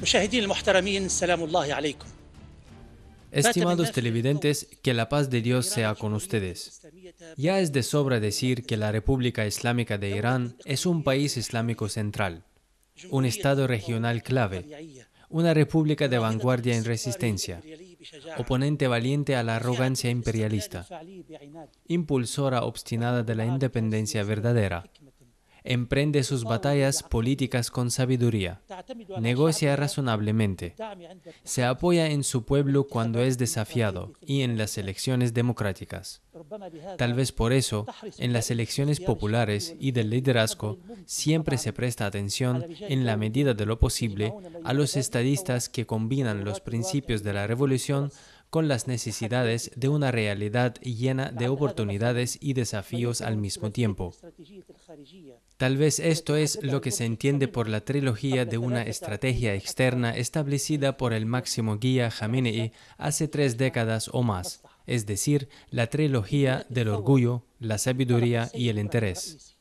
مشاهدين المحترمين سلام الله عليكم. Estimados televidentes, que la paz de Dios sea con ustedes. Ya es de sobra decir que la República Islámica de Irán es un país islámico central, un estado regional clave, una república de vanguardia en resistencia, oponente valiente a la arrogancia imperialista, impulsora obstinada de la independencia verdadera. Emprende sus batallas políticas con sabiduría, negocia razonablemente, se apoya en su pueblo cuando es desafiado y en las elecciones democráticas. Tal vez por eso, en las elecciones populares y del liderazgo, siempre se presta atención, en la medida de lo posible, a los estadistas que combinan los principios de la revolución con las necesidades de una realidad llena de oportunidades y desafíos al mismo tiempo. Tal vez esto es lo que se entiende por la trilogía de una estrategia externa establecida por el máximo guía Jamenei hace 3 décadas o más, es decir, la trilogía del orgullo, la sabiduría y el interés.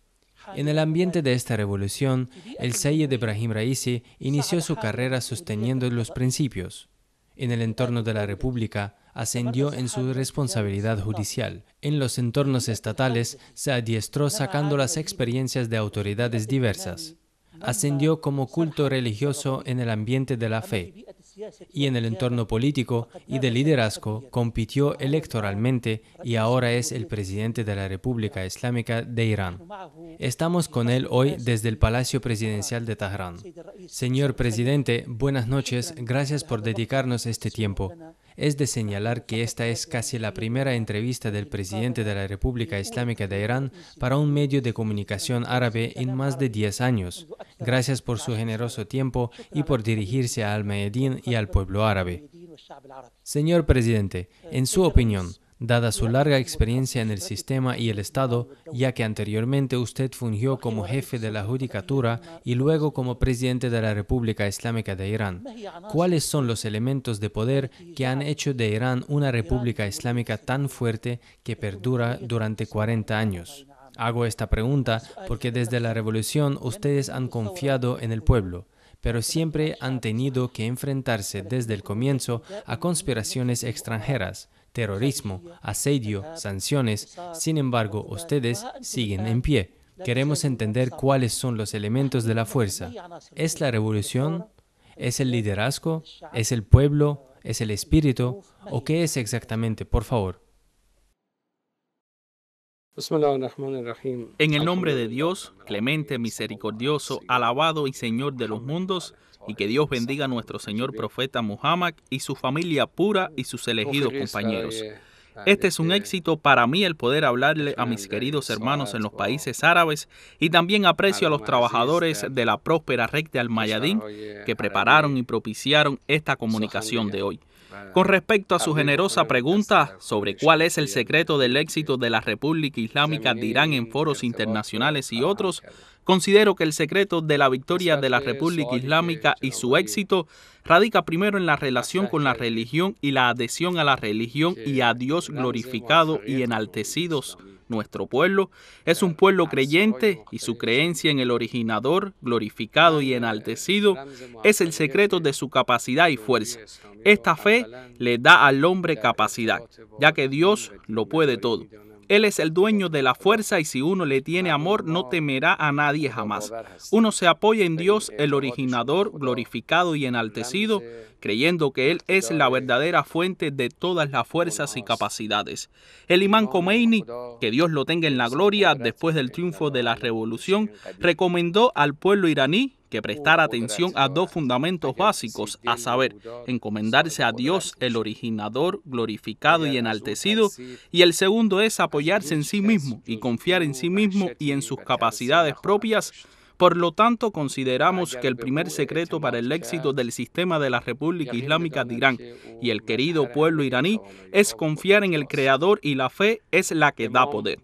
En el ambiente de esta revolución, el Sayyid Ebrahim Raisi inició su carrera sosteniendo los principios. En el entorno de la República, ascendió en su responsabilidad judicial. En los entornos estatales, se adiestró sacando las experiencias de autoridades diversas. Ascendió como culto religioso en el ambiente de la fe. Y en el entorno político y de liderazgo, compitió electoralmente y ahora es el presidente de la República Islámica de Irán. Estamos con él hoy desde el Palacio Presidencial de Teherán. Señor presidente, buenas noches, gracias por dedicarnos este tiempo. Es de señalar que esta es casi la primera entrevista del presidente de la República Islámica de Irán para un medio de comunicación árabe en más de 10 años. Gracias por su generoso tiempo y por dirigirse al Mayadín y al pueblo árabe. Señor presidente, en su opinión, dada su larga experiencia en el sistema y el Estado, ya que anteriormente usted fungió como jefe de la Judicatura y luego como presidente de la República Islámica de Irán, ¿cuáles son los elementos de poder que han hecho de Irán una república islámica tan fuerte que perdura durante 40 años? Hago esta pregunta porque desde la revolución ustedes han confiado en el pueblo, pero siempre han tenido que enfrentarse desde el comienzo a conspiraciones extranjeras, terrorismo, asedio, sanciones. Sin embargo, ustedes siguen en pie. Queremos entender cuáles son los elementos de la fuerza. ¿Es la revolución? ¿Es el liderazgo? ¿Es el pueblo? ¿Es el espíritu? ¿O qué es exactamente, por favor? En el nombre de Dios, clemente, misericordioso, alabado y Señor de los mundos, y que Dios bendiga a nuestro Señor Profeta Muhammad y su familia pura y sus elegidos compañeros. Este es un éxito para mí el poder hablarle a mis queridos hermanos en los países árabes y también aprecio a los trabajadores de la próspera red de Al-Mayadín que prepararon y propiciaron esta comunicación de hoy. Con respecto a su generosa pregunta sobre cuál es el secreto del éxito de la República Islámica de Irán en foros internacionales y otros, considero que el secreto de la victoria de la República Islámica y su éxito radica primero en la relación con la religión y la adhesión a la religión y a Dios glorificado y enaltecidos. Nuestro pueblo es un pueblo creyente y su creencia en el originador, glorificado y enaltecido, es el secreto de su capacidad y fuerza. Esta fe le da al hombre capacidad, ya que Dios lo puede todo. Él es el dueño de la fuerza y si uno le tiene amor no temerá a nadie jamás. Uno se apoya en Dios, el originador, glorificado y enaltecido, creyendo que Él es la verdadera fuente de todas las fuerzas y capacidades. El imán Khomeini, que Dios lo tenga en la gloria, después del triunfo de la revolución, recomendó al pueblo iraní que prestara atención a 2 fundamentos básicos, a saber, encomendarse a Dios, el originador, glorificado y enaltecido, y el segundo es apoyarse en sí mismo y confiar en sí mismo y en sus capacidades propias. Por lo tanto, consideramos que el primer secreto para el éxito del sistema de la República Islámica de Irán y el querido pueblo iraní es confiar en el Creador y la fe es la que da poder.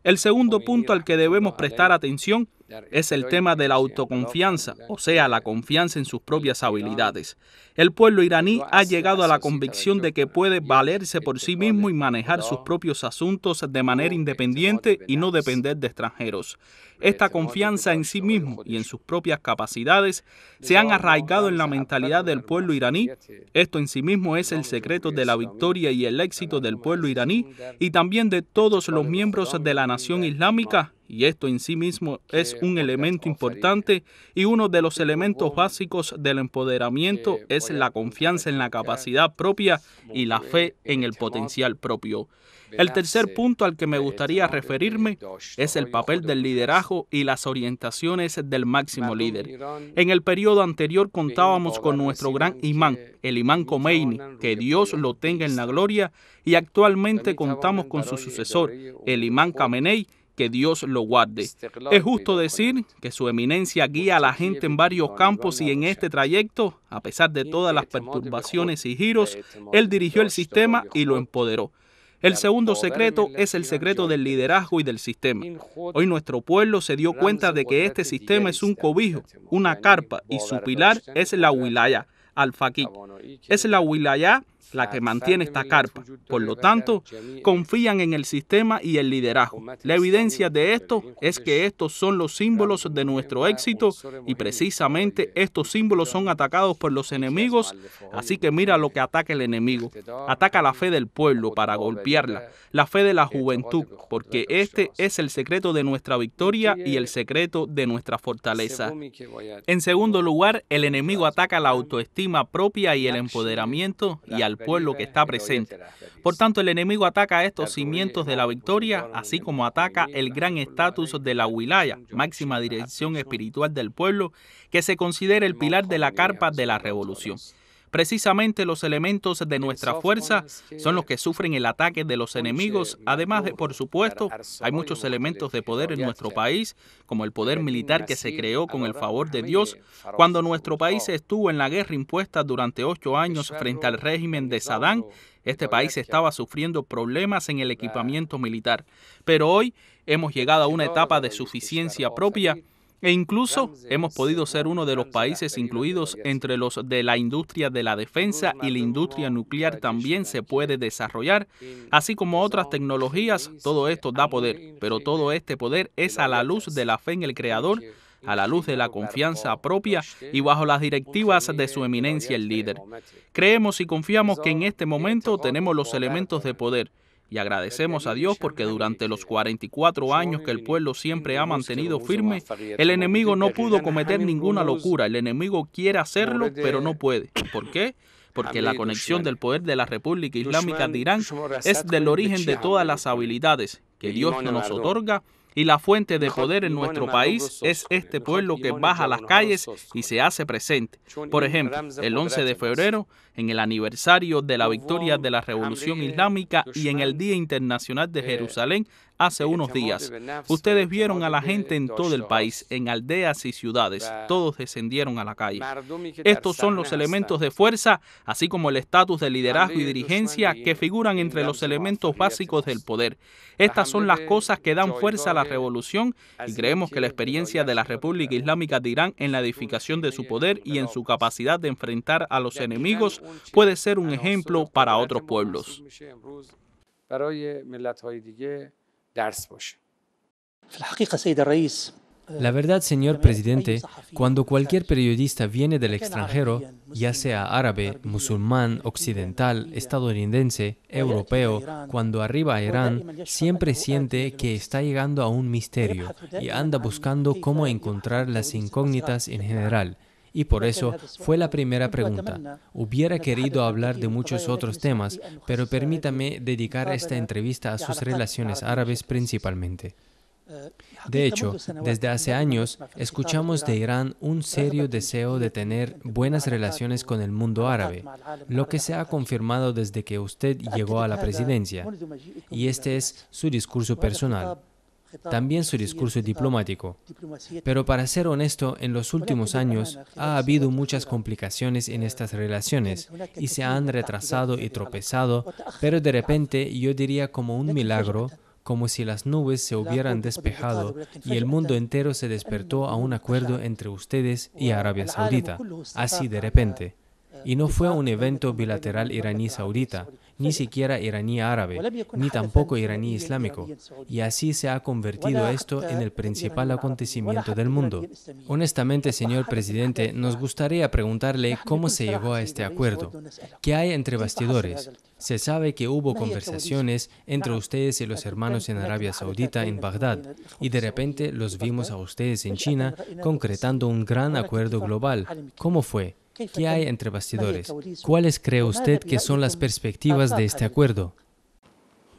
El segundo punto al que debemos prestar atención es el tema de la autoconfianza, o sea, la confianza en sus propias habilidades. El pueblo iraní ha llegado a la convicción de que puede valerse por sí mismo y manejar sus propios asuntos de manera independiente y no depender de extranjeros. Esta confianza en sí mismo y en sus propias capacidades se han arraigado en la mentalidad del pueblo iraní. Esto en sí mismo es el secreto de la victoria y el éxito del pueblo iraní y también de todos los miembros de la nación islámica. Y esto en sí mismo es un elemento importante y uno de los elementos básicos del empoderamiento es la confianza en la capacidad propia y la fe en el potencial propio. El tercer punto al que me gustaría referirme es el papel del liderazgo y las orientaciones del máximo líder. En el periodo anterior contábamos con nuestro gran imán, el imán Khomeini, que Dios lo tenga en la gloria, y actualmente contamos con su sucesor, el imán Khamenei, que Dios lo guarde. Es justo decir que su eminencia guía a la gente en varios campos y en este trayecto, a pesar de todas las perturbaciones y giros, él dirigió el sistema y lo empoderó. El segundo secreto es el secreto del liderazgo y del sistema. Hoy nuestro pueblo se dio cuenta de que este sistema es un cobijo, una carpa, y su pilar es la wilaya, al-faqih. Es la wilaya la que mantiene esta carpa. Por lo tanto, confían en el sistema y el liderazgo. La evidencia de esto es que estos son los símbolos de nuestro éxito y precisamente estos símbolos son atacados por los enemigos. Así que mira lo que ataca el enemigo. Ataca la fe del pueblo para golpearla, la fe de la juventud, porque este es el secreto de nuestra victoria y el secreto de nuestra fortaleza. En segundo lugar, el enemigo ataca la autoestima propia y el empoderamiento y al pueblo que está presente. Por tanto, el enemigo ataca estos cimientos de la victoria, así como ataca el gran estatus de la wilaya, máxima dirección espiritual del pueblo, que se considera el pilar de la carpa de la revolución. Precisamente los elementos de nuestra fuerza son los que sufren el ataque de los enemigos, además de, por supuesto, hay muchos elementos de poder en nuestro país, como el poder militar que se creó con el favor de Dios, cuando nuestro país estuvo en la guerra impuesta durante 8 años frente al régimen de Saddam. Este país estaba sufriendo problemas en el equipamiento militar, pero hoy hemos llegado a una etapa de suficiencia propia e incluso hemos podido ser uno de los países incluidos entre los de la industria de la defensa y la industria nuclear también se puede desarrollar, así como otras tecnologías. Todo esto da poder, pero todo este poder es a la luz de la fe en el Creador, a la luz de la confianza propia y bajo las directivas de su eminencia el líder. Creemos y confiamos que en este momento tenemos los elementos de poder. Y agradecemos a Dios porque durante los 44 años que el pueblo siempre ha mantenido firme, el enemigo no pudo cometer ninguna locura. El enemigo quiere hacerlo, pero no puede. ¿Por qué? Porque la conexión del poder de la República Islámica de Irán es del origen de todas las habilidades que Dios nos otorga. Y la fuente de poder en nuestro país es este pueblo que baja a las calles y se hace presente. Por ejemplo, el 11 de febrero, en el aniversario de la victoria de la Revolución Islámica y en el Día Internacional de Jerusalén, hace unos días, ustedes vieron a la gente en todo el país, en aldeas y ciudades, todos descendieron a la calle. Estos son los elementos de fuerza, así como el estatus de liderazgo y dirigencia que figuran entre los elementos básicos del poder. Estas son las cosas que dan fuerza a la revolución y creemos que la experiencia de la República Islámica de Irán en la edificación de su poder y en su capacidad de enfrentar a los enemigos puede ser un ejemplo para otros pueblos. La verdad, señor presidente, cuando cualquier periodista viene del extranjero, ya sea árabe, musulmán, occidental, estadounidense, europeo, cuando arriba a Irán, siempre siente que está llegando a un misterio y anda buscando cómo encontrar las incógnitas en general. Y por eso fue la primera pregunta. Hubiera querido hablar de muchos otros temas, pero permítame dedicar esta entrevista a sus relaciones árabes principalmente. De hecho, desde hace años escuchamos de Irán un serio deseo de tener buenas relaciones con el mundo árabe, lo que se ha confirmado desde que usted llegó a la presidencia. Y este es su discurso personal, también su discurso diplomático. Pero para ser honesto, en los últimos años ha habido muchas complicaciones en estas relaciones y se han retrasado y tropezado, pero de repente yo diría como un milagro, como si las nubes se hubieran despejado y el mundo entero se despertó a un acuerdo entre ustedes y Arabia Saudita, así de repente. Y no fue un evento bilateral iraní-saudita, ni siquiera iraní-árabe, ni tampoco iraní-islámico. Y así se ha convertido esto en el principal acontecimiento del mundo. Honestamente, señor presidente, nos gustaría preguntarle cómo se llegó a este acuerdo. ¿Qué hay entre bastidores? Se sabe que hubo conversaciones entre ustedes y los hermanos en Arabia Saudita en Bagdad, y de repente los vimos a ustedes en China concretando un gran acuerdo global. ¿Cómo fue? ¿Qué hay entre bastidores? ¿Cuáles cree usted que son las perspectivas de este acuerdo?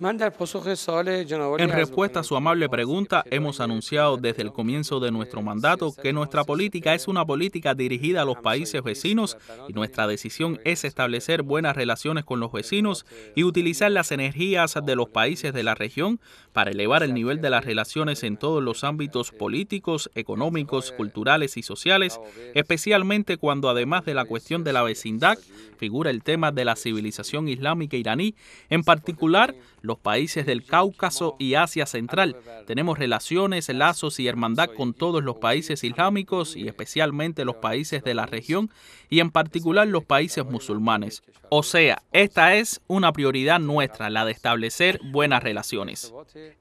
En respuesta a su amable pregunta, hemos anunciado desde el comienzo de nuestro mandato que nuestra política es una política dirigida a los países vecinos y nuestra decisión es establecer buenas relaciones con los vecinos y utilizar las energías de los países de la región para elevar el nivel de las relaciones en todos los ámbitos políticos, económicos, culturales y sociales, especialmente cuando además de la cuestión de la vecindad figura el tema de la civilización islámica iraní, en particular los países del Cáucaso y Asia Central. Tenemos relaciones, lazos y hermandad con todos los países islámicos y especialmente los países de la región y en particular los países musulmanes. O sea, esta es una prioridad nuestra, la de establecer buenas relaciones.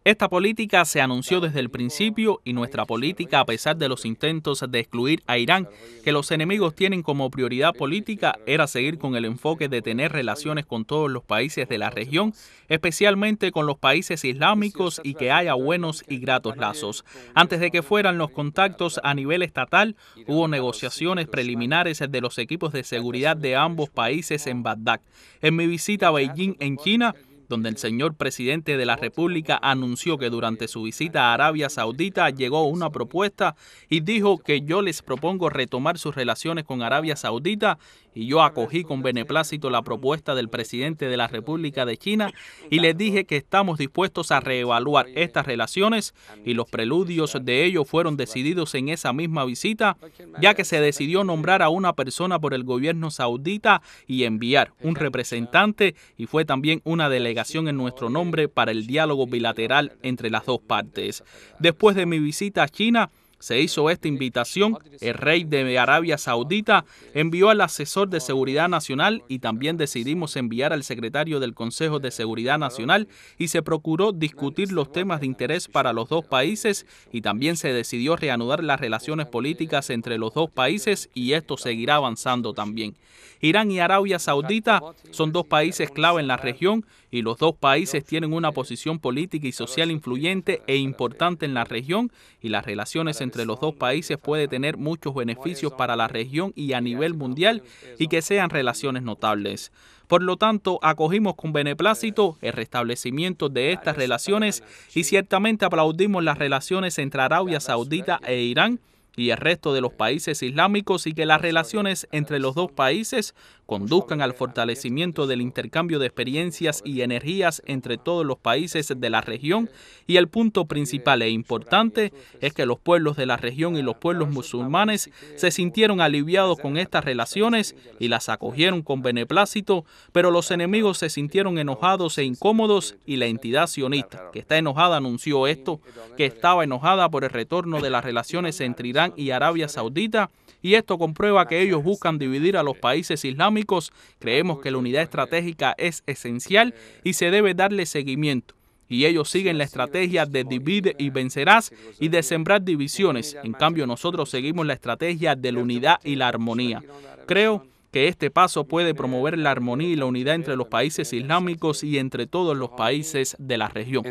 Esta política se anunció desde el principio y nuestra política, a pesar de los intentos de excluir a Irán, que los enemigos tienen como prioridad política, era seguir con el enfoque de tener relaciones con todos los países de la región, especialmente con los países islámicos y que haya buenos y gratos lazos. Antes de que fueran los contactos a nivel estatal, hubo negociaciones preliminares de los equipos de seguridad de ambos países en Bagdad. En mi visita a Beijing, en China, donde el señor presidente de la República anunció que durante su visita a Arabia Saudita llegó una propuesta y dijo que yo les propongo retomar sus relaciones con Arabia Saudita y yo acogí con beneplácito la propuesta del presidente de la República de China y les dije que estamos dispuestos a reevaluar estas relaciones y los preludios de ello fueron decididos en esa misma visita, ya que se decidió nombrar a una persona por el gobierno saudita y enviar un representante y fue también una delegación en nuestro nombre para el diálogo bilateral entre las dos partes. Después de mi visita a China, se hizo esta invitación, el rey de Arabia Saudita envió al asesor de seguridad nacional y también decidimos enviar al secretario del Consejo de Seguridad Nacional y se procuró discutir los temas de interés para los dos países y también se decidió reanudar las relaciones políticas entre los dos países y esto seguirá avanzando también. Irán y Arabia Saudita son dos países clave en la región y los dos países tienen una posición política y social influyente e importante en la región y las relaciones entre los dos países pueden tener muchos beneficios para la región y a nivel mundial y que sean relaciones notables. Por lo tanto, acogimos con beneplácito el restablecimiento de estas relaciones y ciertamente aplaudimos las relaciones entre Arabia Saudita e Irán y el resto de los países islámicos y que las relaciones entre los dos países conduzcan al fortalecimiento del intercambio de experiencias y energías entre todos los países de la región y el punto principal e importante es que los pueblos de la región y los pueblos musulmanes se sintieron aliviados con estas relaciones y las acogieron con beneplácito, pero los enemigos se sintieron enojados e incómodos y la entidad sionista, que está enojada, anunció esto, que estaba enojada por el retorno de las relaciones entre Irán y Arabia Saudita y esto comprueba que ellos buscan dividir a los países islámicos. Creemos que la unidad estratégica es esencial y se debe darle seguimiento. Y ellos siguen la estrategia de divide y vencerás y de sembrar divisiones. En cambio, nosotros seguimos la estrategia de la unidad y la armonía. Creo que este paso puede promover la armonía y la unidad entre los países islámicos y entre todos los países de la región.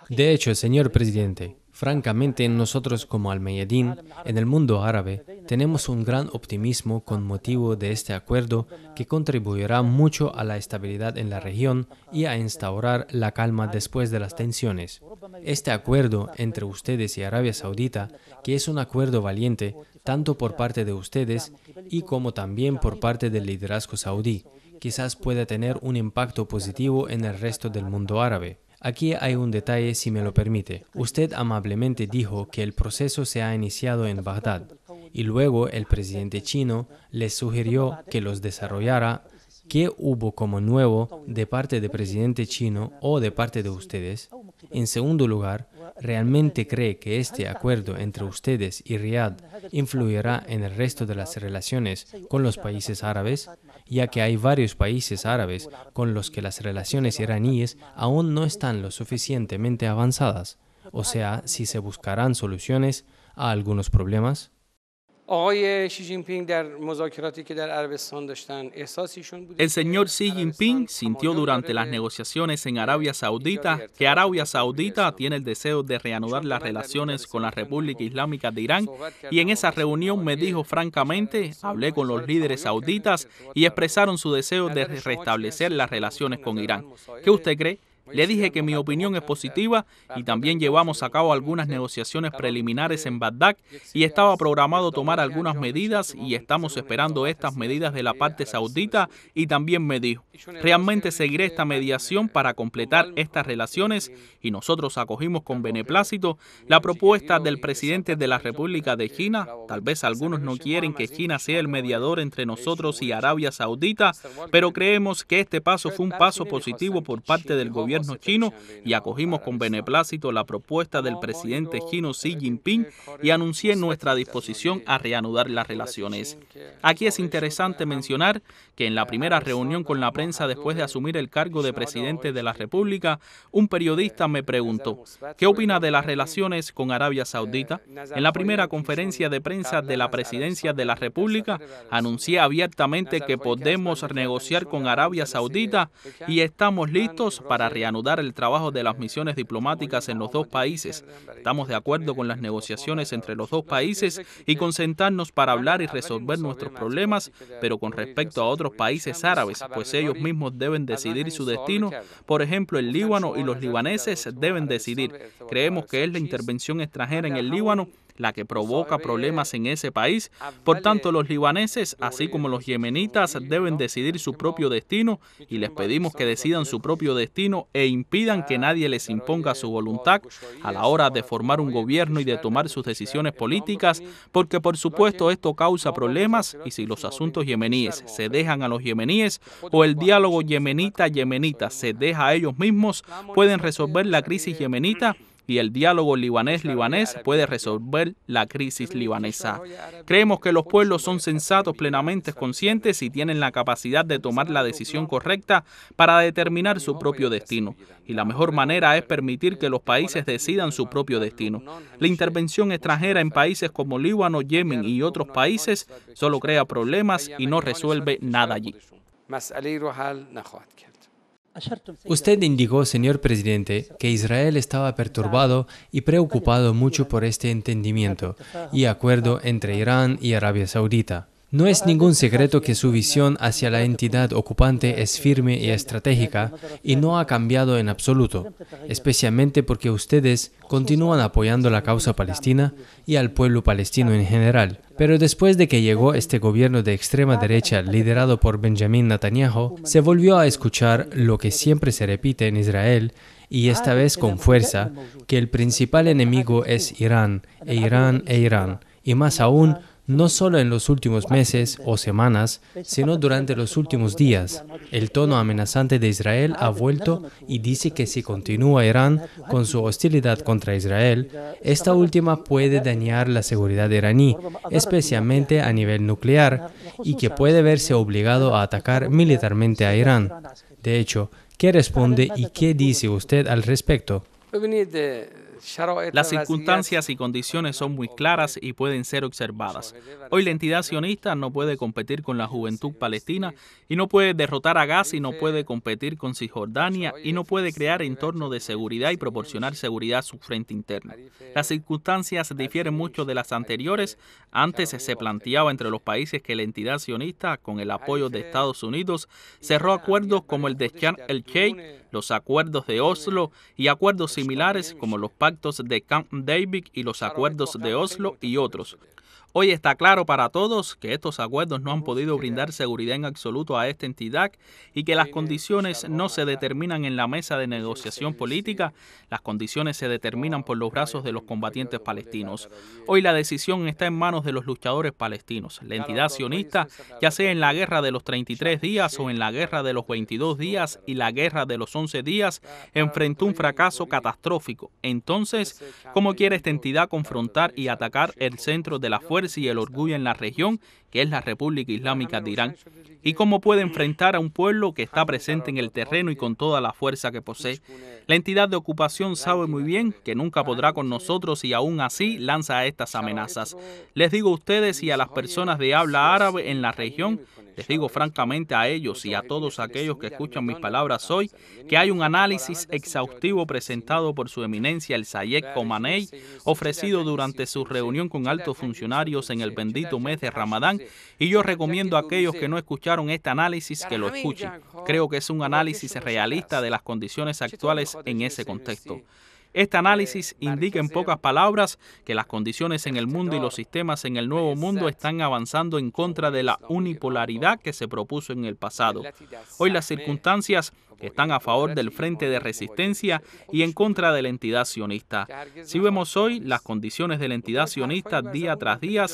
De hecho, señor presidente, francamente nosotros como Al-Mayadeen, en el mundo árabe, tenemos un gran optimismo con motivo de este acuerdo que contribuirá mucho a la estabilidad en la región y a instaurar la calma después de las tensiones. Este acuerdo entre ustedes y Arabia Saudita, que es un acuerdo valiente, tanto por parte de ustedes y como también por parte del liderazgo saudí, quizás pueda tener un impacto positivo en el resto del mundo árabe. Aquí hay un detalle, si me lo permite. Usted amablemente dijo que el proceso se ha iniciado en Bagdad y luego el presidente chino les sugirió que los desarrollara ¿Qué hubo como nuevo de parte del presidente chino o de parte de ustedes? En segundo lugar, ¿realmente cree que este acuerdo entre ustedes y Riad influirá en el resto de las relaciones con los países árabes? Ya que hay varios países árabes con los que las relaciones iraníes aún no están lo suficientemente avanzadas. O sea, si se buscarán soluciones a algunos problemas. El señor Xi Jinping sintió durante las negociaciones en Arabia Saudita que Arabia Saudita tiene el deseo de reanudar las relaciones con la República Islámica de Irán, y en esa reunión me dijo francamente, hablé con los líderes sauditas y expresaron su deseo de restablecer las relaciones con Irán. ¿Qué usted cree? Le dije que mi opinión es positiva y también llevamos a cabo algunas negociaciones preliminares en Bagdad y estaba programado tomar algunas medidas y estamos esperando estas medidas de la parte saudita, y también me dijo, realmente seguiré esta mediación para completar estas relaciones, y nosotros acogimos con beneplácito la propuesta del presidente de la República de China. Tal vez algunos no quieren que China sea el mediador entre nosotros y Arabia Saudita, pero creemos que este paso fue un paso positivo por parte del gobierno chino y acogimos con beneplácito la propuesta del presidente chino Xi Jinping y anuncié nuestra disposición a reanudar las relaciones. Aquí es interesante mencionar que en la primera reunión con la prensa después de asumir el cargo de presidente de la República, un periodista me preguntó, ¿qué opina de las relaciones con Arabia Saudita? En la primera conferencia de prensa de la presidencia de la República, anuncié abiertamente que podemos negociar con Arabia Saudita y estamos listos para reanudar el trabajo de las misiones diplomáticas en los dos países. Estamos de acuerdo con las negociaciones entre los dos países y con sentarnos para hablar y resolver nuestros problemas, pero con respecto a otros países árabes, pues ellos mismos deben decidir su destino. Por ejemplo, el Líbano y los libaneses deben decidir. Creemos que es la intervención extranjera en el Líbano la que provoca problemas en ese país. Por tanto, los libaneses, así como los yemenitas, deben decidir su propio destino y les pedimos que decidan su propio destino e impidan que nadie les imponga su voluntad a la hora de formar un gobierno y de tomar sus decisiones políticas, porque por supuesto esto causa problemas, y si los asuntos yemeníes se dejan a los yemeníes o el diálogo yemenita se deja a ellos mismos, pueden resolver la crisis yemenita, y el diálogo libanés puede resolver la crisis libanesa. Creemos que los pueblos son sensatos, plenamente conscientes y tienen la capacidad de tomar la decisión correcta para determinar su propio destino. Y la mejor manera es permitir que los países decidan su propio destino. La intervención extranjera en países como Líbano, Yemen y otros países solo crea problemas y no resuelve nada allí. Usted indicó, señor presidente, que Israel estaba perturbado y preocupado mucho por este entendimiento y acuerdo entre Irán y Arabia Saudita. No es ningún secreto que su visión hacia la entidad ocupante es firme y estratégica y no ha cambiado en absoluto, especialmente porque ustedes continúan apoyando la causa palestina y al pueblo palestino en general. Pero después de que llegó este gobierno de extrema derecha liderado por Benjamin Netanyahu, se volvió a escuchar lo que siempre se repite en Israel, y esta vez con fuerza, que el principal enemigo es Irán, y más aún, no solo en los últimos meses o semanas, sino durante los últimos días. El tono amenazante de Israel ha vuelto y dice que si continúa Irán con su hostilidad contra Israel, esta última puede dañar la seguridad iraní, especialmente a nivel nuclear, y que puede verse obligado a atacar militarmente a Irán. De hecho, ¿qué responde y qué dice usted al respecto? Las circunstancias y condiciones son muy claras y pueden ser observadas. Hoy la entidad sionista no puede competir con la juventud palestina y no puede derrotar a Gaza y no puede competir con Cisjordania y no puede crear entorno de seguridad y proporcionar seguridad a su frente interno. Las circunstancias difieren mucho de las anteriores. Antes se planteaba entre los países que la entidad sionista, con el apoyo de Estados Unidos, cerró acuerdos como el de Sharm el-Sheikh, los acuerdos de Oslo y acuerdos similares como los pactos de Camp David y los acuerdos de Oslo y otros. Hoy está claro para todos que estos acuerdos no han podido brindar seguridad en absoluto a esta entidad y que las condiciones no se determinan en la mesa de negociación política, las condiciones se determinan por los brazos de los combatientes palestinos. Hoy la decisión está en manos de los luchadores palestinos. La entidad sionista, ya sea en la guerra de los 33 días o en la guerra de los 22 días y la guerra de los 11 días, enfrentó un fracaso catastrófico. Entonces, ¿cómo quiere esta entidad confrontar y atacar el centro de la fuerza y el orgullo en la región, que es la República Islámica de Irán? ¿Y cómo puede enfrentar a un pueblo que está presente en el terreno y con toda la fuerza que posee? La entidad de ocupación sabe muy bien que nunca podrá con nosotros y aún así lanza estas amenazas. Les digo a ustedes y a las personas de habla árabe en la región, les digo francamente a ellos y a todos aquellos que escuchan mis palabras hoy, que hay un análisis exhaustivo presentado por su eminencia el Sayed Khamenei, ofrecido durante su reunión con altos funcionarios en el bendito mes de Ramadán, y yo recomiendo a aquellos que no escucharon este análisis que lo escuchen. Creo que es un análisis realista de las condiciones actuales en ese contexto. Este análisis indica en pocas palabras que las condiciones en el mundo y los sistemas en el nuevo mundo están avanzando en contra de la unipolaridad que se propuso en el pasado. Hoy las circunstancias están a favor del Frente de Resistencia y en contra de la entidad sionista. Si vemos hoy las condiciones de la entidad sionista día tras día,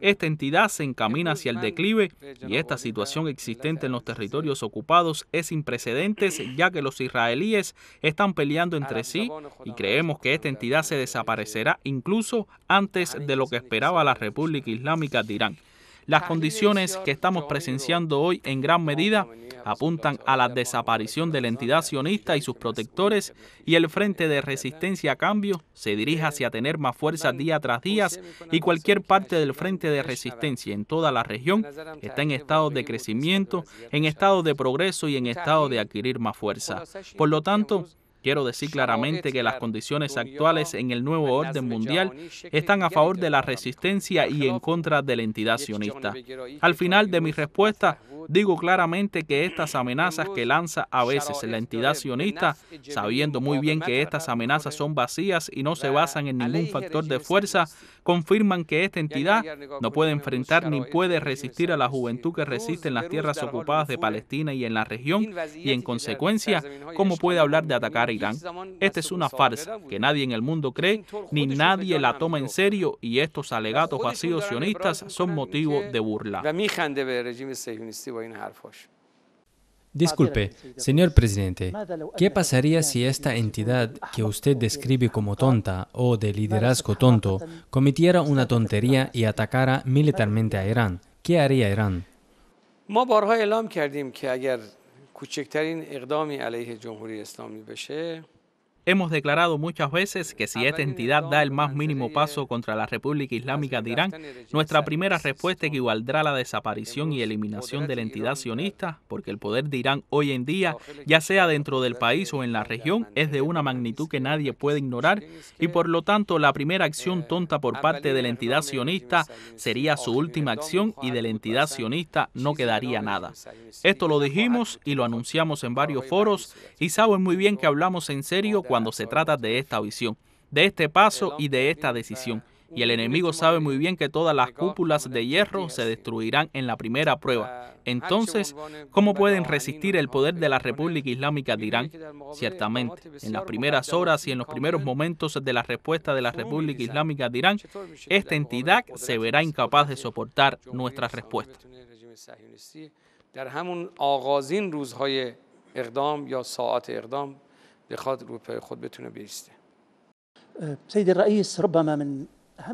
esta entidad se encamina hacia el declive y esta situación existente en los territorios ocupados es sin precedentes, ya que los israelíes están peleando entre sí y creemos que esta entidad se desaparecerá incluso antes de lo que esperaba la República Islámica de Irán. Las condiciones que estamos presenciando hoy en gran medida apuntan a la desaparición de la entidad sionista y sus protectores, y el Frente de Resistencia a Cambio se dirige hacia tener más fuerza día tras día, y cualquier parte del Frente de Resistencia en toda la región está en estado de crecimiento, en estado de progreso y en estado de adquirir más fuerza. Por lo tanto, quiero decir claramente que las condiciones actuales en el nuevo orden mundial están a favor de la resistencia y en contra de la entidad sionista. Al final de mi respuesta, digo claramente que estas amenazas que lanza a veces la entidad sionista, sabiendo muy bien que estas amenazas son vacías y no se basan en ningún factor de fuerza, confirman que esta entidad no puede enfrentar ni puede resistir a la juventud que resiste en las tierras ocupadas de Palestina y en la región, y en consecuencia, ¿cómo puede hablar de atacar a Irán? Esta es una farsa que nadie en el mundo cree, ni nadie la toma en serio, y estos alegatos vacíos sionistas son motivo de burla. Disculpe, señor presidente, ¿qué pasaría si esta entidad que usted describe como tonta o de liderazgo tonto cometiera una tontería y atacara militarmente a Irán? ¿Qué haría Irán? Hemos declarado muchas veces que si esta entidad da el más mínimo paso contra la República Islámica de Irán, nuestra primera respuesta equivaldrá a la desaparición y eliminación de la entidad sionista, porque el poder de Irán hoy en día, ya sea dentro del país o en la región, es de una magnitud que nadie puede ignorar, y por lo tanto la primera acción tonta por parte de la entidad sionista sería su última acción, y de la entidad sionista no quedaría nada. Esto lo dijimos y lo anunciamos en varios foros, y saben muy bien que hablamos en serio cuando se trata de esta visión, de este paso y de esta decisión. Y el enemigo sabe muy bien que todas las cúpulas de hierro se destruirán en la primera prueba. Entonces, ¿cómo pueden resistir el poder de la República Islámica de Irán? Ciertamente, en las primeras horas y en los primeros momentos de la respuesta de la República Islámica de Irán, esta entidad se verá incapaz de soportar nuestra respuesta.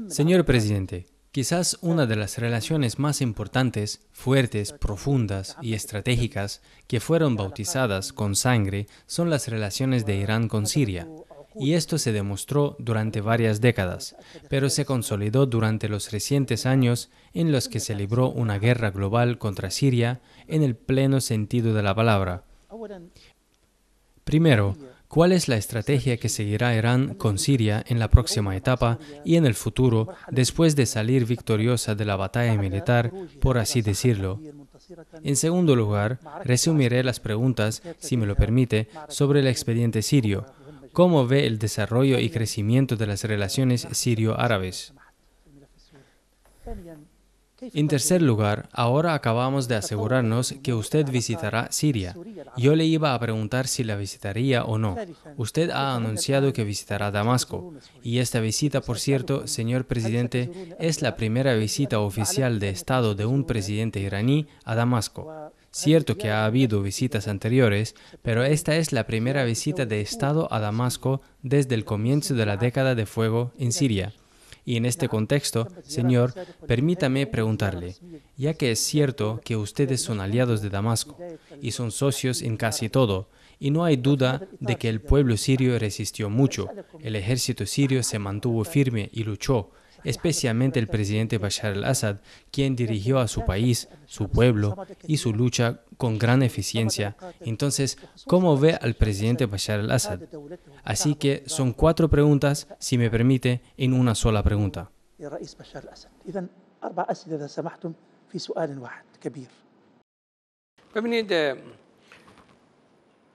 Señor presidente, quizás una de las relaciones más importantes, fuertes, profundas y estratégicas que fueron bautizadas con sangre son las relaciones de Irán con Siria. Y esto se demostró durante varias décadas, pero se consolidó durante los recientes años en los que se libró una guerra global contra Siria en el pleno sentido de la palabra. Primero, ¿cuál es la estrategia que seguirá Irán con Siria en la próxima etapa y en el futuro, después de salir victoriosa de la batalla militar, por así decirlo? En segundo lugar, resumiré las preguntas, si me lo permite, sobre el expediente sirio. ¿Cómo ve el desarrollo y crecimiento de las relaciones sirio-árabes? En tercer lugar, ahora acabamos de asegurarnos que usted visitará Siria. Yo le iba a preguntar si la visitaría o no. Usted ha anunciado que visitará Damasco. Y esta visita, por cierto, señor presidente, es la primera visita oficial de Estado de un presidente iraní a Damasco. Cierto que ha habido visitas anteriores, pero esta es la primera visita de Estado a Damasco desde el comienzo de la década de fuego en Siria. Y en este contexto, señor, permítame preguntarle, ya que es cierto que ustedes son aliados de Damasco y son socios en casi todo, y no hay duda de que el pueblo sirio resistió mucho, el ejército sirio se mantuvo firme y luchó, especialmente el presidente Bashar al-Assad, quien dirigió a su país, su pueblo y su lucha con gran eficiencia. Entonces, ¿cómo ve al presidente Bashar al-Assad? Así que son 4 preguntas, si me permite, en una sola pregunta.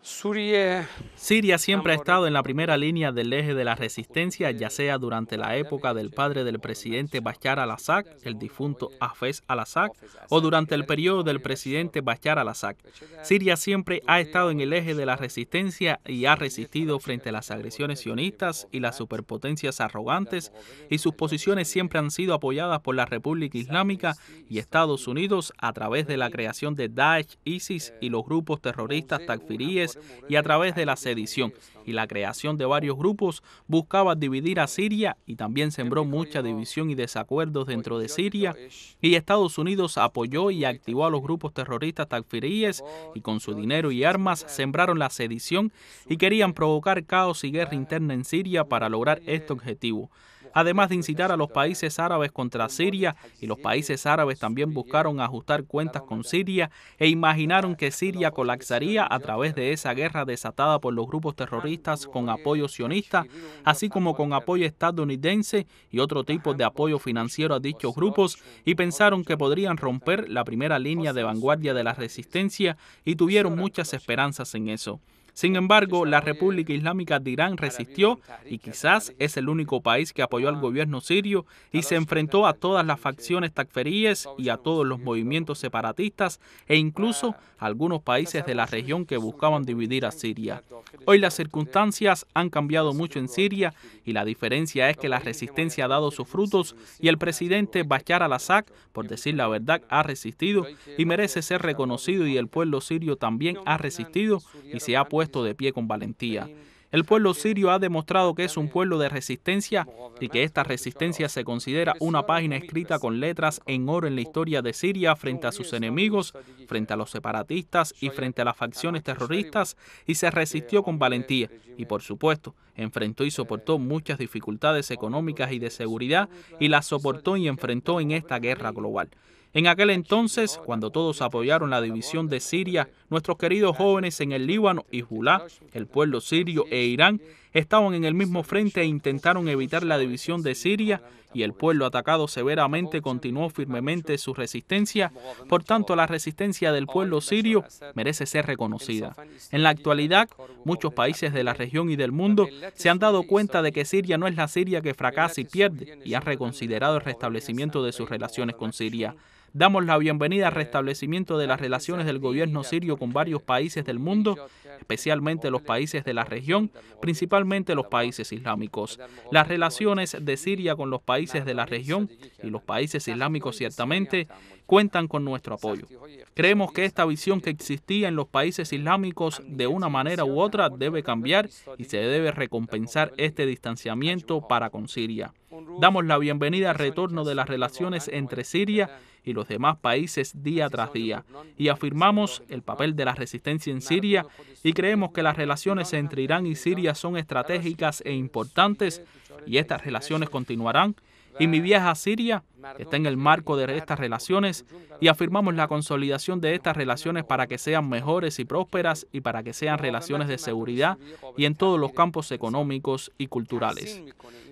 Siria siempre ha estado en la primera línea del eje de la resistencia, ya sea durante la época del padre del presidente Bashar al-Assad, el difunto Hafez al-Assad, o durante el periodo del presidente Bashar al-Assad. Siria siempre ha estado en el eje de la resistencia y ha resistido frente a las agresiones sionistas y las superpotencias arrogantes, y sus posiciones siempre han sido apoyadas por la República Islámica y Estados Unidos a través de la creación de Daesh, ISIS y los grupos terroristas takfiríes, y a través de la sedición y la creación de varios grupos buscaba dividir a Siria y también sembró mucha división y desacuerdos dentro de Siria, y Estados Unidos apoyó y activó a los grupos terroristas takfiríes y con su dinero y armas sembraron la sedición y querían provocar caos y guerra interna en Siria para lograr este objetivo. Además de incitar a los países árabes contra Siria, y los países árabes también buscaron ajustar cuentas con Siria e imaginaron que Siria colapsaría a través de esa guerra desatada por los grupos terroristas con apoyo sionista, así como con apoyo estadounidense y otro tipo de apoyo financiero a dichos grupos, y pensaron que podrían romper la primera línea de vanguardia de la resistencia y tuvieron muchas esperanzas en eso. Sin embargo, la República Islámica de Irán resistió y quizás es el único país que apoyó al gobierno sirio y se enfrentó a todas las facciones takfiríes y a todos los movimientos separatistas e incluso a algunos países de la región que buscaban dividir a Siria. Hoy las circunstancias han cambiado mucho en Siria y la diferencia es que la resistencia ha dado sus frutos y el presidente Bashar al-Assad, por decir la verdad, ha resistido y merece ser reconocido, y el pueblo sirio también ha resistido y se ha puesto de pie con valentía. El pueblo sirio ha demostrado que es un pueblo de resistencia y que esta resistencia se considera una página escrita con letras en oro en la historia de Siria frente a sus enemigos, frente a los separatistas y frente a las facciones terroristas, y se resistió con valentía y, por supuesto, enfrentó y soportó muchas dificultades económicas y de seguridad y las soportó y enfrentó en esta guerra global. En aquel entonces, cuando todos apoyaron la división de Siria, nuestros queridos jóvenes en el Líbano, Hezbolá, el pueblo sirio e Irán estaban en el mismo frente e intentaron evitar la división de Siria, y el pueblo atacado severamente continuó firmemente su resistencia. Por tanto, la resistencia del pueblo sirio merece ser reconocida. En la actualidad, muchos países de la región y del mundo se han dado cuenta de que Siria no es la Siria que fracasa y pierde, y han reconsiderado el restablecimiento de sus relaciones con Siria. Damos la bienvenida al restablecimiento de las relaciones del gobierno sirio con varios países del mundo, especialmente los países de la región, principalmente los países islámicos. Las relaciones de Siria con los países de la región y los países islámicos ciertamente cuentan con nuestro apoyo. Creemos que esta visión que existía en los países islámicos de una manera u otra debe cambiar y se debe recompensar este distanciamiento para con Siria. Damos la bienvenida al retorno de las relaciones entre Siria y los demás países día tras día, y afirmamos el papel de la resistencia en Siria y creemos que las relaciones entre Irán y Siria son estratégicas e importantes, y estas relaciones continuarán. Y mi viaje a Siria está en el marco de estas relaciones, y afirmamos la consolidación de estas relaciones para que sean mejores y prósperas y para que sean relaciones de seguridad y en todos los campos económicos y culturales.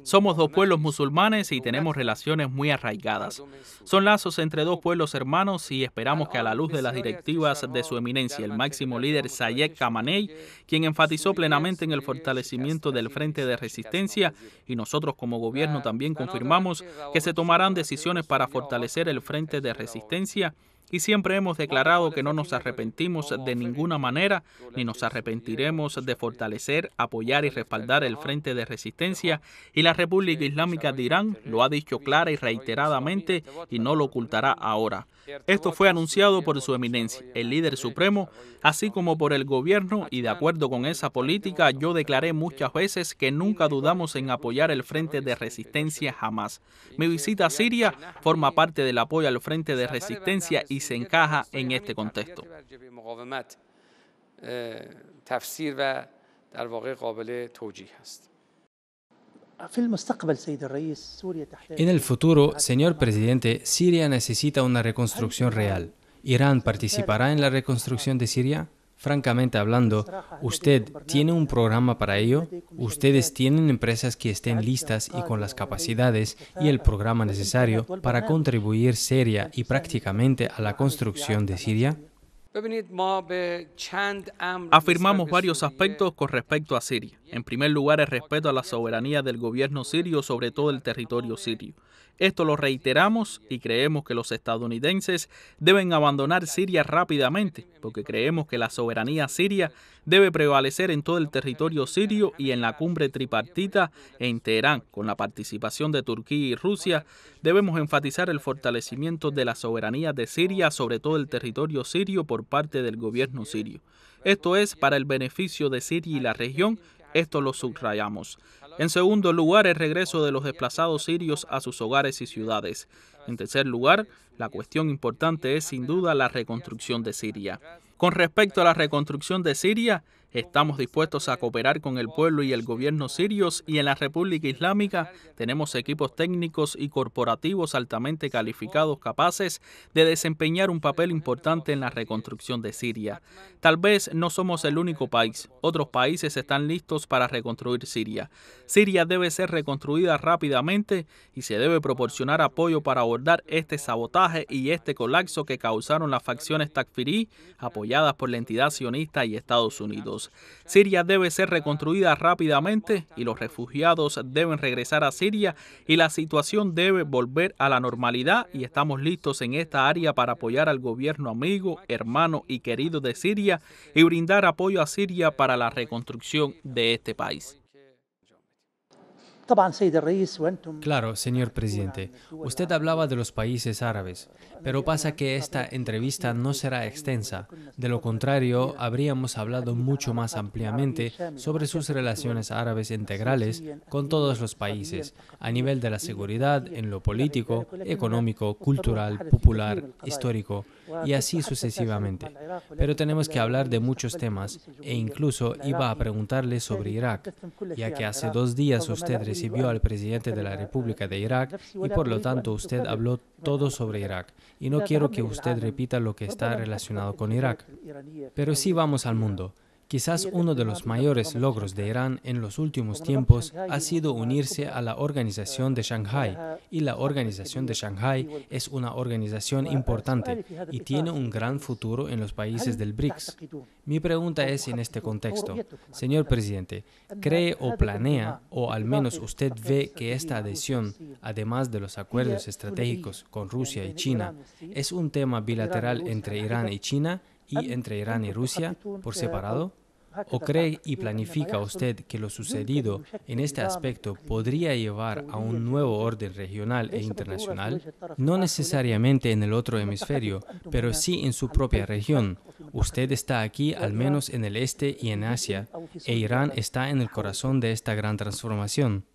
Somos dos pueblos musulmanes y tenemos relaciones muy arraigadas. Son lazos entre dos pueblos hermanos y esperamos que a la luz de las directivas de su eminencia, el máximo líder Sayed Khamenei, quien enfatizó plenamente en el fortalecimiento del frente de resistencia, y nosotros como gobierno también confirmamos que se tomarán decisiones condiciones para fortalecer el frente de resistencia y siempre hemos declarado que no nos arrepentimos de ninguna manera, ni nos arrepentiremos de fortalecer, apoyar y respaldar el frente de resistencia, y la República Islámica de Irán lo ha dicho clara y reiteradamente y no lo ocultará ahora. Esto fue anunciado por su eminencia, el líder supremo, así como por el gobierno, y de acuerdo con esa política yo declaré muchas veces que nunca dudamos en apoyar el frente de resistencia jamás. Mi visita a Siria forma parte del apoyo al frente de resistencia y se encaja en este contexto. En el futuro, señor presidente, Siria necesita una reconstrucción real. ¿Irán participará en la reconstrucción de Siria? Francamente hablando, ¿usted tiene un programa para ello? ¿Ustedes tienen empresas que estén listas y con las capacidades y el programa necesario para contribuir seria y prácticamente a la construcción de Siria? Afirmamos varios aspectos con respecto a Siria. En primer lugar, el respeto a la soberanía del gobierno sirio sobre todo el territorio sirio. Esto lo reiteramos y creemos que los estadounidenses deben abandonar Siria rápidamente, porque creemos que la soberanía siria debe prevalecer en todo el territorio sirio y en la cumbre tripartita en Teherán, con la participación de Turquía y Rusia, debemos enfatizar el fortalecimiento de la soberanía de Siria sobre todo el territorio sirio por parte del gobierno sirio. Esto es para el beneficio de Siria y la región. Esto lo subrayamos. En segundo lugar, el regreso de los desplazados sirios a sus hogares y ciudades. En tercer lugar, la cuestión importante es sin duda la reconstrucción de Siria. Con respecto a la reconstrucción de Siria, estamos dispuestos a cooperar con el pueblo y el gobierno sirios, y en la República Islámica tenemos equipos técnicos y corporativos altamente calificados capaces de desempeñar un papel importante en la reconstrucción de Siria. Tal vez no somos el único país. Otros países están listos para reconstruir Siria. Siria debe ser reconstruida rápidamente y se debe proporcionar apoyo para abordar este sabotaje y este colapso que causaron las facciones takfirí apoyadas por la entidad sionista y Estados Unidos. Siria debe ser reconstruida rápidamente y los refugiados deben regresar a Siria y la situación debe volver a la normalidad, y estamos listos en esta área para apoyar al gobierno amigo, hermano y querido de Siria y brindar apoyo a Siria para la reconstrucción de este país. Claro, señor presidente, usted hablaba de los países árabes, pero pasa que esta entrevista no será extensa. De lo contrario, habríamos hablado mucho más ampliamente sobre sus relaciones árabes integrales con todos los países, a nivel de la seguridad, en lo político, económico, cultural, popular, histórico, y así sucesivamente. Pero tenemos que hablar de muchos temas, e incluso iba a preguntarle sobre Irak, ya que hace 2 días usted recibió al presidente de la República de Irak y por lo tanto usted habló todo sobre Irak, y no quiero que usted repita lo que está relacionado con Irak. Pero sí vamos al mundo. Quizás uno de los mayores logros de Irán en los últimos tiempos ha sido unirse a la Organización de Shanghái, y la Organización de Shanghái es una organización importante y tiene un gran futuro en los países del BRICS. Mi pregunta es en este contexto, señor presidente, ¿cree o planea, o al menos usted ve que esta adhesión, además de los acuerdos estratégicos con Rusia y China, es un tema bilateral entre Irán y China y entre Irán y Rusia por separado? ¿O cree y planifica usted que lo sucedido en este aspecto podría llevar a un nuevo orden regional e internacional? No necesariamente en el otro hemisferio, pero sí en su propia región. Usted está aquí al menos en el este y en Asia, e Irán está en el corazón de esta gran transformación.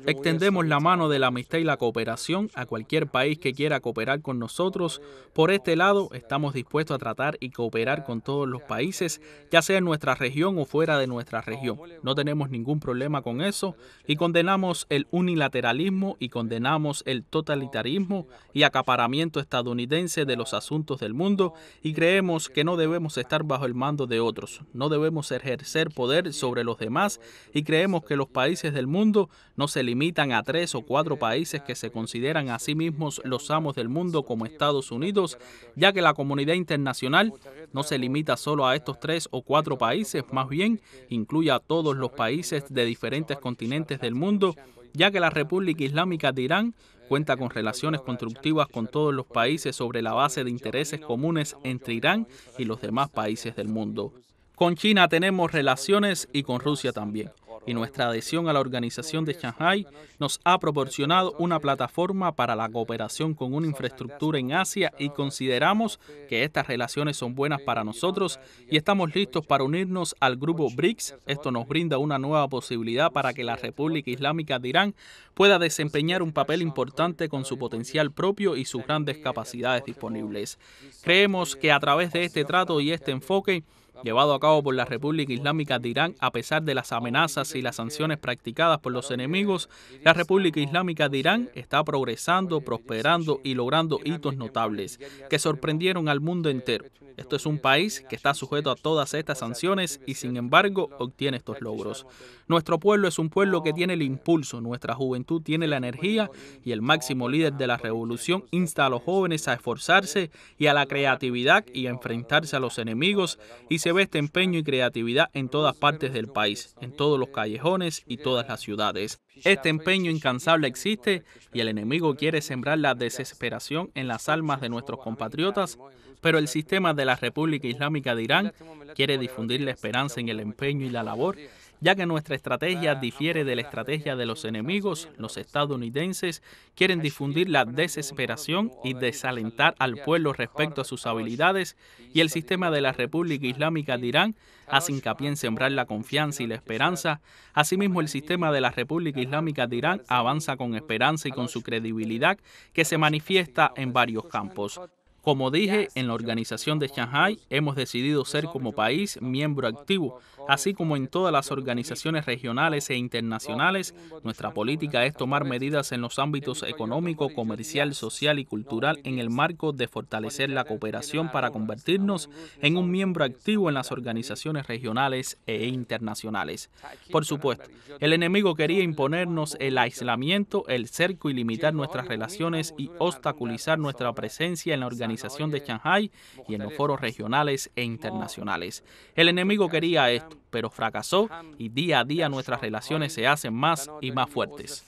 Extendemos la mano de la amistad y la cooperación a cualquier país que quiera cooperar con nosotros. Por este lado, estamos dispuestos a tratar y cooperar con todos los países, ya sea en nuestra región o fuera de nuestra región. No tenemos ningún problema con eso, y condenamos el unilateralismo y condenamos el totalitarismo y acaparamiento estadounidense de los asuntos del mundo, y creemos que no debemos estar bajo el mando de otros. No debemos ejercer poder sobre los demás, y creemos que los países del mundo no se limitan a 3 o 4 países que se consideran a sí mismos los amos del mundo como Estados Unidos, ya que la comunidad internacional no se limita solo a estos 3 o 4 países, más bien incluye a todos los países de diferentes continentes del mundo, ya que la República Islámica de Irán cuenta con relaciones constructivas con todos los países sobre la base de intereses comunes entre Irán y los demás países del mundo. Con China tenemos relaciones y con Rusia también. Y nuestra adhesión a la Organización de Shanghái nos ha proporcionado una plataforma para la cooperación con una infraestructura en Asia y consideramos que estas relaciones son buenas para nosotros y estamos listos para unirnos al grupo BRICS. Esto nos brinda una nueva posibilidad para que la República Islámica de Irán pueda desempeñar un papel importante con su potencial propio y sus grandes capacidades disponibles. Creemos que a través de este trato y este enfoque llevado a cabo por la República Islámica de Irán, a pesar de las amenazas y las sanciones practicadas por los enemigos, la República Islámica de Irán está progresando, prosperando y logrando hitos notables que sorprendieron al mundo entero. Esto es un país que está sujeto a todas estas sanciones y sin embargo obtiene estos logros. Nuestro pueblo es un pueblo que tiene el impulso, nuestra juventud tiene la energía y el máximo líder de la revolución insta a los jóvenes a esforzarse y a la creatividad y a enfrentarse a los enemigos y se ve este empeño y creatividad en todas partes del país, en todos los callejones y todas las ciudades. Este empeño incansable existe y el enemigo quiere sembrar la desesperación en las almas de nuestros compatriotas, pero el sistema de la República Islámica de Irán quiere difundir la esperanza en el empeño y la labor, ya que nuestra estrategia difiere de la estrategia de los enemigos. Los estadounidenses quieren difundir la desesperación y desalentar al pueblo respecto a sus habilidades, y el sistema de la República Islámica de Irán hace hincapié en sembrar la confianza y la esperanza. Asimismo, el sistema de la República Islámica de Irán avanza con esperanza y con su credibilidad, que se manifiesta en varios campos. Como dije, en la Organización de Shanghái hemos decidido ser como país miembro activo, así como en todas las organizaciones regionales e internacionales. Nuestra política es tomar medidas en los ámbitos económico, comercial, social y cultural en el marco de fortalecer la cooperación para convertirnos en un miembro activo en las organizaciones regionales e internacionales. Por supuesto, el enemigo quería imponernos el aislamiento, el cerco y limitar nuestras relaciones y obstaculizar nuestra presencia en la Organización de Shanghái y en los foros regionales e internacionales. El enemigo quería esto, pero fracasó y día a día nuestras relaciones se hacen más y más fuertes.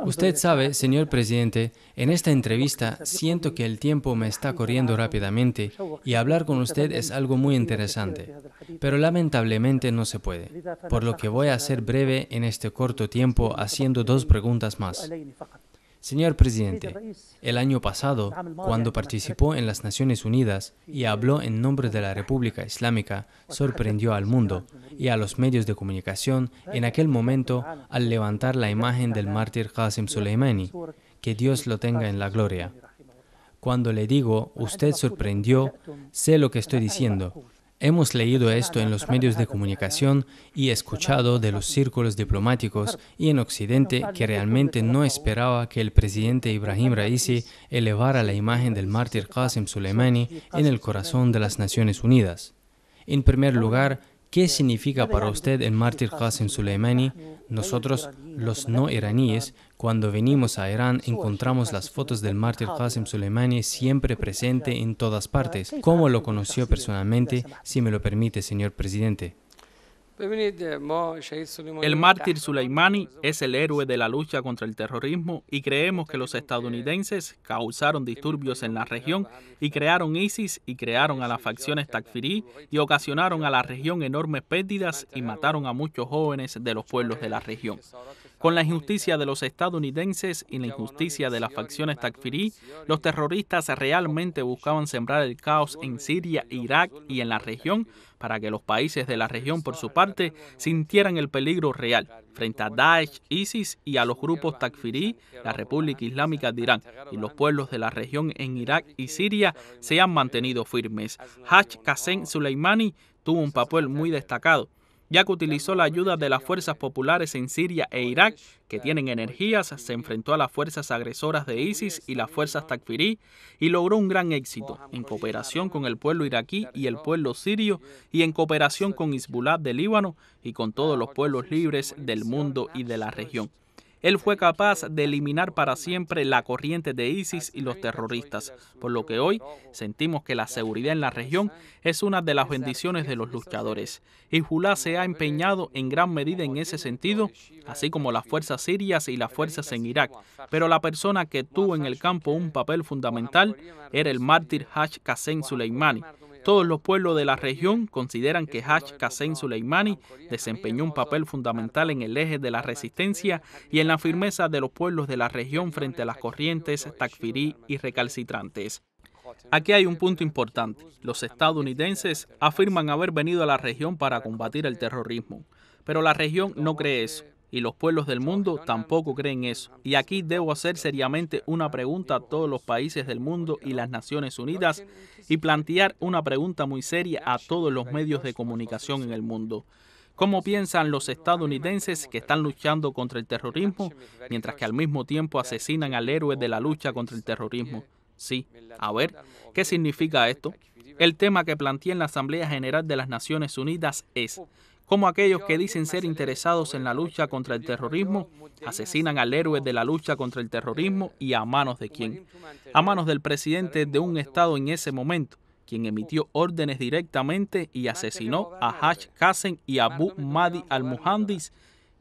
Usted sabe, señor presidente, en esta entrevista siento que el tiempo me está corriendo rápidamente y hablar con usted es algo muy interesante, pero lamentablemente no se puede, por lo que voy a ser breve en este corto tiempo haciendo dos preguntas más. Señor presidente, el año pasado, cuando participó en las Naciones Unidas y habló en nombre de la República Islámica, sorprendió al mundo y a los medios de comunicación en aquel momento al levantar la imagen del mártir Qasem Soleimani, que Dios lo tenga en la gloria. Cuando le digo, usted sorprendió, sé lo que estoy diciendo. Hemos leído esto en los medios de comunicación y escuchado de los círculos diplomáticos y en Occidente que realmente no esperaba que el presidente Ibrahim Raisi elevara la imagen del mártir Qasem Soleimani en el corazón de las Naciones Unidas. En primer lugar, ¿qué significa para usted el mártir Qasem Soleimani? Nosotros, los no iraníes, cuando venimos a Irán encontramos las fotos del mártir Qasem Soleimani siempre presente en todas partes. ¿Cómo lo conoció personalmente, si me lo permite, señor presidente? El mártir Soleimani es el héroe de la lucha contra el terrorismo y creemos que los estadounidenses causaron disturbios en la región y crearon ISIS y crearon a las facciones Takfirí y ocasionaron a la región enormes pérdidas y mataron a muchos jóvenes de los pueblos de la región. Con la injusticia de los estadounidenses y la injusticia de las facciones Takfirí, los terroristas realmente buscaban sembrar el caos en Siria, Irak y en la región para que los países de la región, por su parte, sintieran el peligro real frente a Daesh, ISIS y a los grupos Takfirí. La República Islámica de Irán y los pueblos de la región en Irak y Siria se han mantenido firmes. Haj Qasem Soleimani tuvo un papel muy destacado, ya que utilizó la ayuda de las fuerzas populares en Siria e Irak, que tienen energías, se enfrentó a las fuerzas agresoras de ISIS y las fuerzas Takfirí y logró un gran éxito en cooperación con el pueblo iraquí y el pueblo sirio y en cooperación con Hezbollah de Líbano y con todos los pueblos libres del mundo y de la región. Él fue capaz de eliminar para siempre la corriente de ISIS y los terroristas, por lo que hoy sentimos que la seguridad en la región es una de las bendiciones de los luchadores. Hezbollah se ha empeñado en gran medida en ese sentido, así como las fuerzas sirias y las fuerzas en Irak, pero la persona que tuvo en el campo un papel fundamental era el mártir Haj Qasem Soleimani. Todos los pueblos de la región consideran que Haj Qasem Soleimani desempeñó un papel fundamental en el eje de la resistencia y en la firmeza de los pueblos de la región frente a las corrientes takfirí y recalcitrantes. Aquí hay un punto importante. Los estadounidenses afirman haber venido a la región para combatir el terrorismo, pero la región no cree eso. Y los pueblos del mundo tampoco creen eso. Y aquí debo hacer seriamente una pregunta a todos los países del mundo y las Naciones Unidas y plantear una pregunta muy seria a todos los medios de comunicación en el mundo. ¿Cómo piensan los estadounidenses que están luchando contra el terrorismo, mientras que al mismo tiempo asesinan al héroe de la lucha contra el terrorismo? Sí, a ver, ¿qué significa esto? El tema que planteé en la Asamblea General de las Naciones Unidas es cómo aquellos que dicen ser interesados en la lucha contra el terrorismo asesinan al héroe de la lucha contra el terrorismo y a manos de quién. A manos del presidente de un estado en ese momento, quien emitió órdenes directamente y asesinó a Haj Qasem y Abu Mahdi al-Muhandis.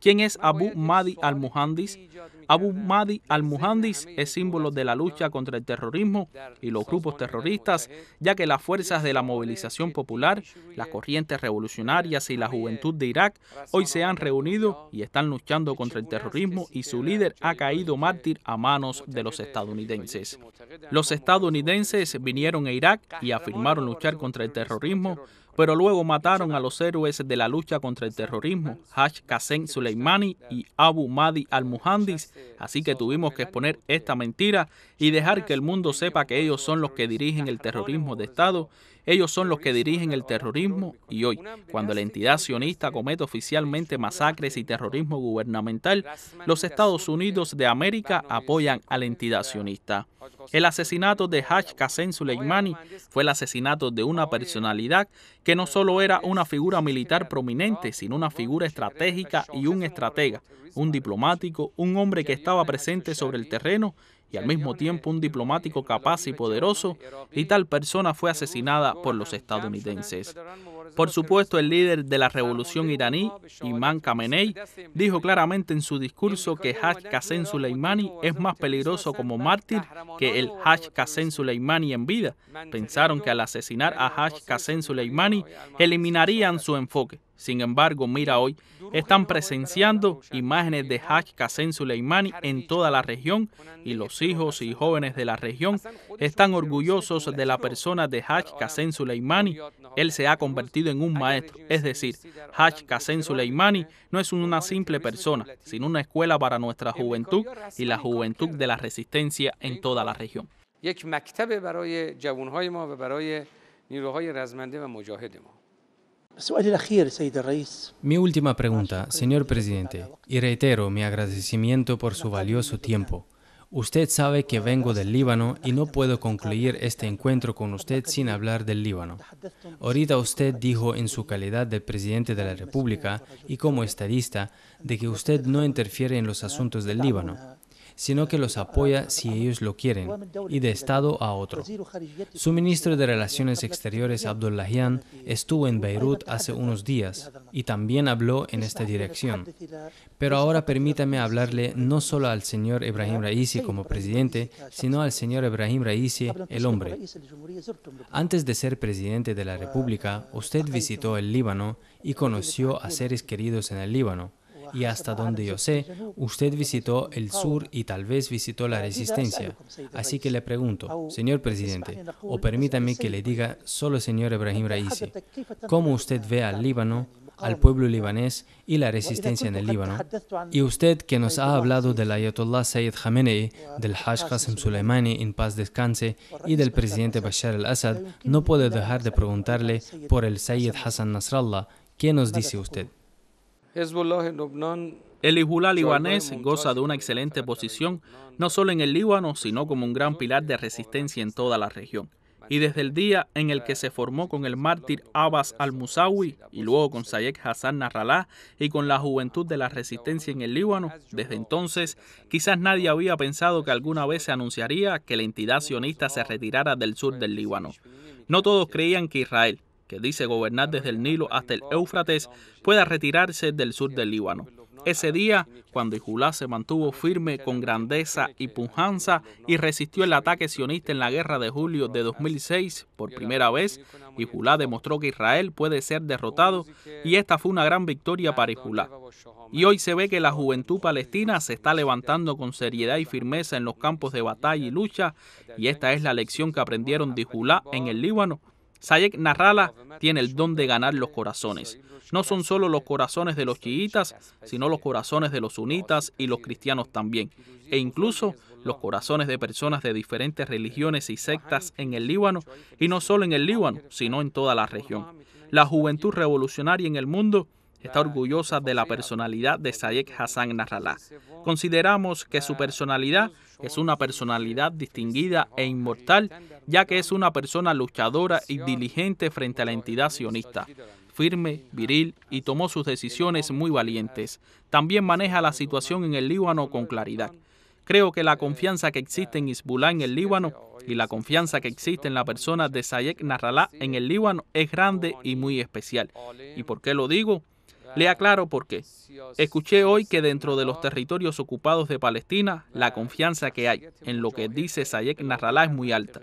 ¿Quién es Abu Mahdi al-Muhandis? Abu Mahdi al-Muhandis es símbolo de la lucha contra el terrorismo y los grupos terroristas, ya que las fuerzas de la movilización popular, las corrientes revolucionarias y la juventud de Irak hoy se han reunido y están luchando contra el terrorismo y su líder ha caído mártir a manos de los estadounidenses. Los estadounidenses vinieron a Irak y afirmaron luchar contra el terrorismo, pero luego mataron a los héroes de la lucha contra el terrorismo, Haj Qasem Soleimani y Abu Mahdi al-Muhandis, así que tuvimos que exponer esta mentira y dejar que el mundo sepa que ellos son los que dirigen el terrorismo de Estado, ellos son los que dirigen el terrorismo y hoy, cuando la entidad sionista comete oficialmente masacres y terrorismo gubernamental, los Estados Unidos de América apoyan a la entidad sionista. El asesinato de Haj Qasem Soleimani fue el asesinato de una personalidad que no solo era una figura militar prominente, sino una figura estratégica y un estratega, un diplomático, un hombre que estaba presente sobre el terreno y al mismo tiempo un diplomático capaz y poderoso, y tal persona fue asesinada por los estadounidenses. Por supuesto, el líder de la revolución iraní, Imam Khamenei, dijo claramente en su discurso que Haj Qasem Soleimani es más peligroso como mártir que el Haj Qasem Soleimani en vida. Pensaron que al asesinar a Haj Qasem Soleimani eliminarían su enfoque. Sin embargo, mira hoy, están presenciando imágenes de Haj Qasem Soleimani en toda la región y los hijos y jóvenes de la región están orgullosos de la persona de Haj Qasem Soleimani. Él se ha convertido en un maestro, es decir, Haj Qasem Soleimani no es una simple persona, sino una escuela para nuestra juventud y la juventud de la resistencia en toda la región. Mi última pregunta, señor presidente, y reitero mi agradecimiento por su valioso tiempo. Usted sabe que vengo del Líbano y no puedo concluir este encuentro con usted sin hablar del Líbano. Ahorita usted dijo en su calidad de presidente de la República y como estadista de que usted no interfiere en los asuntos del Líbano, sino que los apoya si ellos lo quieren, y de Estado a otro. Su ministro de Relaciones Exteriores, Abdullahian, estuvo en Beirut hace unos días y también habló en esta dirección. Pero ahora permítame hablarle no solo al señor Ebrahim Raisi como presidente, sino al señor Ebrahim Raisi, el hombre. Antes de ser presidente de la República, usted visitó el Líbano y conoció a seres queridos en el Líbano. Y hasta donde yo sé, usted visitó el sur y tal vez visitó la resistencia. Así que le pregunto, señor presidente, o permítame que le diga solo señor Ebrahim Raisi, ¿cómo usted ve al Líbano, al pueblo libanés y la resistencia en el Líbano? Y usted que nos ha hablado del Ayatollah Sayyid Khamenei, del Haj Qasem Soleimani en paz descanse y del presidente Bashar al-Assad, no puedo dejar de preguntarle por el Sayyid Hassan Nasrallah. ¿Qué nos dice usted? El Hezbollah libanés goza de una excelente posición, no solo en el Líbano, sino como un gran pilar de resistencia en toda la región. y desde el día en el que se formó con el mártir Abbas al-Musawi y luego con Sayek Hassan Nasrallah y con la juventud de la resistencia en el Líbano, desde entonces quizás nadie había pensado que alguna vez se anunciaría que la entidad sionista se retirara del sur del Líbano. No todos creían que Israel, que dice gobernar desde el Nilo hasta el Éufrates, pueda retirarse del sur del Líbano. Ese día, cuando Hezbollah se mantuvo firme con grandeza y pujanza y resistió el ataque sionista en la guerra de julio de 2006, por primera vez, Hezbollah demostró que Israel puede ser derrotado y esta fue una gran victoria para Hezbollah. Y hoy se ve que la juventud palestina se está levantando con seriedad y firmeza en los campos de batalla y lucha, y esta es la lección que aprendieron de Hezbollah en el Líbano. Sayek Nasrallah tiene el don de ganar los corazones. No son solo los corazones de los chiitas, sino los corazones de los sunitas y los cristianos también, e incluso los corazones de personas de diferentes religiones y sectas en el Líbano, y no solo en el Líbano, sino en toda la región. La juventud revolucionaria en el mundo está orgullosa de la personalidad de Sayek Hassan Nasrallah. Consideramos que su personalidad es una personalidad distinguida e inmortal, ya que es una persona luchadora y diligente frente a la entidad sionista. Firme, viril y tomó sus decisiones muy valientes. También maneja la situación en el Líbano con claridad. Creo que la confianza que existe en Hezbollah en el Líbano y la confianza que existe en la persona de Sayek Nasrallah en el Líbano es grande y muy especial. ¿Y por qué lo digo? Le aclaro por qué. Escuché hoy que dentro de los territorios ocupados de Palestina, la confianza que hay en lo que dice Sayek Nasrallah es muy alta.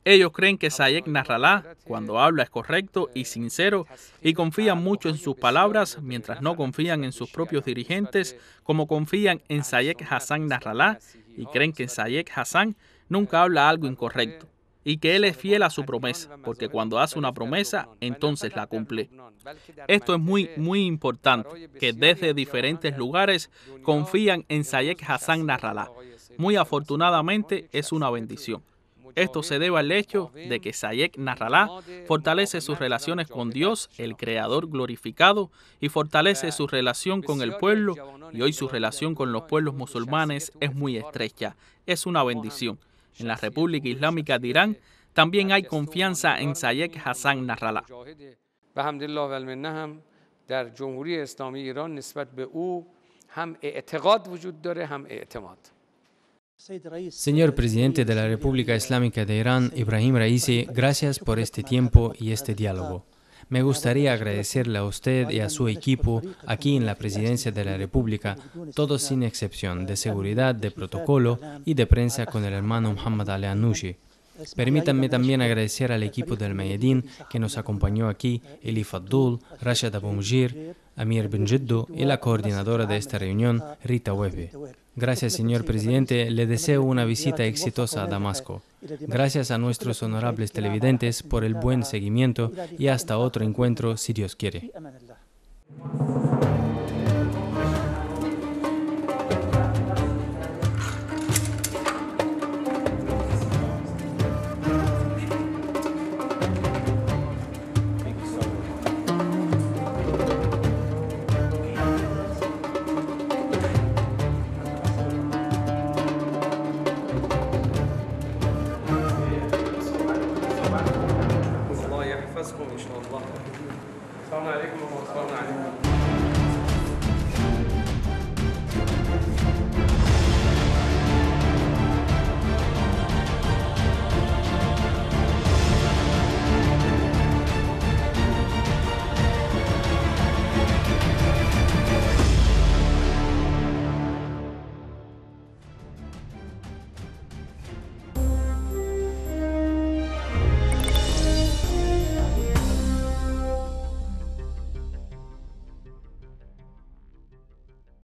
Ellos creen que Sayek Nasrallah, cuando habla, es correcto y sincero, y confían mucho en sus palabras, mientras no confían en sus propios dirigentes, como confían en Sayek Hassan Nasrallah, y creen que Sayek Hassan nunca habla algo incorrecto, y que él es fiel a su promesa, porque cuando hace una promesa, entonces la cumple. Esto es muy importante, que desde diferentes lugares confían en Sayek Hassan Nasrallah. Muy afortunadamente, es una bendición. Esto se debe al hecho de que Sayek Nasrallah fortalece sus relaciones con Dios, el Creador glorificado, y fortalece su relación con el pueblo, y hoy su relación con los pueblos musulmanes es muy estrecha. Es una bendición. En la República Islámica de Irán también hay confianza en Sayek Hassan Nasrallah. Señor presidente de la República Islámica de Irán, Ibrahim Raisi, gracias por este tiempo y este diálogo. Me gustaría agradecerle a usted y a su equipo aquí en la Presidencia de la República, todos sin excepción, de seguridad, de protocolo y de prensa con el hermano Muhammad Ali Al-Nushi. Permítanme también agradecer al equipo del Mayadin que nos acompañó aquí, Eli Faddul, Rashad Abu Mujir, Amir Ben Jiddu y la coordinadora de esta reunión, Rita Wehbe. Gracias, señor presidente. Le deseo una visita exitosa a Damasco. Gracias a nuestros honorables televidentes por el buen seguimiento y hasta otro encuentro, si Dios quiere. الله يحفظكم إن شاء الله. السلام عليكم ورحمة الله وبركاته.